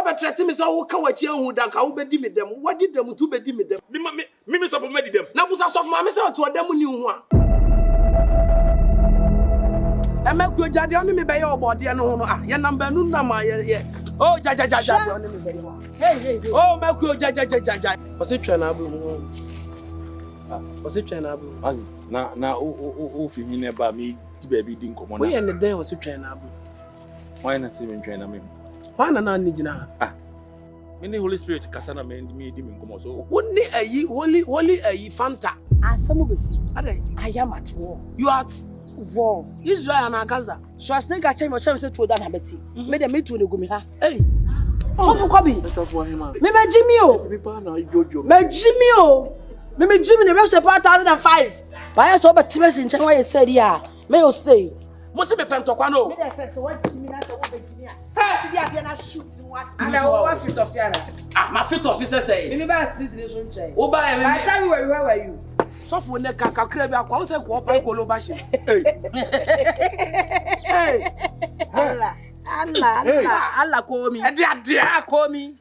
be threaten me so wo ka wachi hu da ka wo be di me dem. What did them to be di me dem? Me so for me di dem. Na busa so for ma me say to dem ni hu a. Emmanuel jade on me be your obode no ho ah ye number nu na ma ye oh ja on me be yo hey oh Emmanuel ja what's it trying abu what's it trying abu as na o fi mi neba me ti baby di nkomo na we en den what's it trying abu why na see me trying na me why na ni gina me the Holy Spirit kasa na me di me nkomo so woni ayi holy ayi fanta asamo besi ade I am at war. you at War. Israel and Gaza. So I think I change my chance to that habiti. Me dem me to ne gumi ha. Hey. Oh for Kobi. That's for him. Me Jimmy o. People na jojo. Me Jimmy o. Me Jimmy the rest of 2005. Buy so but Times in China said ya. Me o say. Mo se me pentokwa no. Me dey say what Jimmy na say what Jimmy. Hey, be there na shoot what. And I what fit of here. My fit officer say. Me buy street in so nche. O buy me. By the time where were you? So for ne kaka kra bi akwa se ko pa ko lo ba she. Hey. Allah call me. E dia call me.